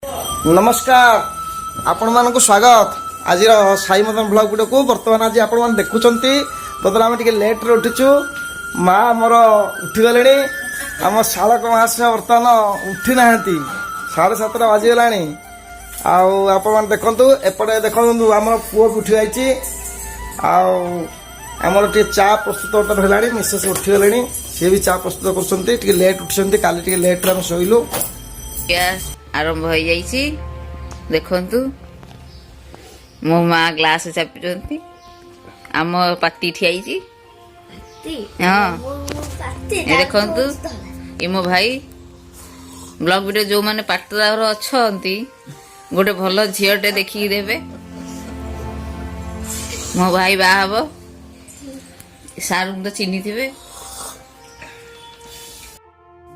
नमस्कार आपण मानक स्वागत आज साई मदन ब्लॉग वीडियो को बर्तमान आज आपण मैंने देखुंत बदल आम टे लेट्रे उठीचु माँ मोर उठीगले आम शालक महाशय बर्तमान उठी ना 7:30 बाजिगला आपण देखु एपटे देखु आम पुओ भी उठी जाइए आमर टे चा प्रस्तुत है मिसेस उठीगले सी भी चा प्रस्तुत कर लेट उठी काली लेट्रे आम शोलु आरंभ हो जाइए देखु मो माँ ग्लास चापी आम पार्टी ठियाई हाँ देखु ये मो भाई ब्लॉग वीडियो जो मैंने पार्टनर अच्छा गोटे भल झीटे देखिकी देवे मो भाई बाहा सार तो चिन्ह थे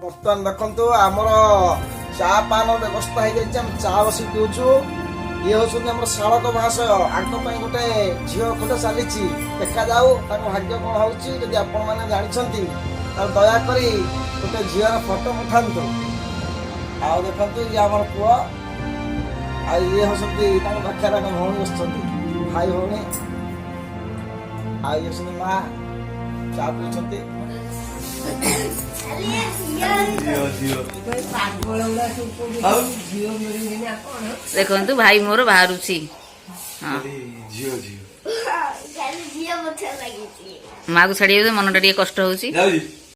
बर्तमान देखु आमर चा पान व्यवस्था हो जाए चा बस पीऊँ ये हूँ शालक महाशय आंक गोटे झील खोज चली देखा जाऊ भाग्य कौन होती आपण मैंने जानते दयाक गोटे झील फटो उठातु आ देखु ये आम पुआ ये हूँ पाखे भौणी बस भाई भौणी ये माँ चा पीछे देखु भाई मोर बाहर माँ को छाड़ी मन टा कष्ट हो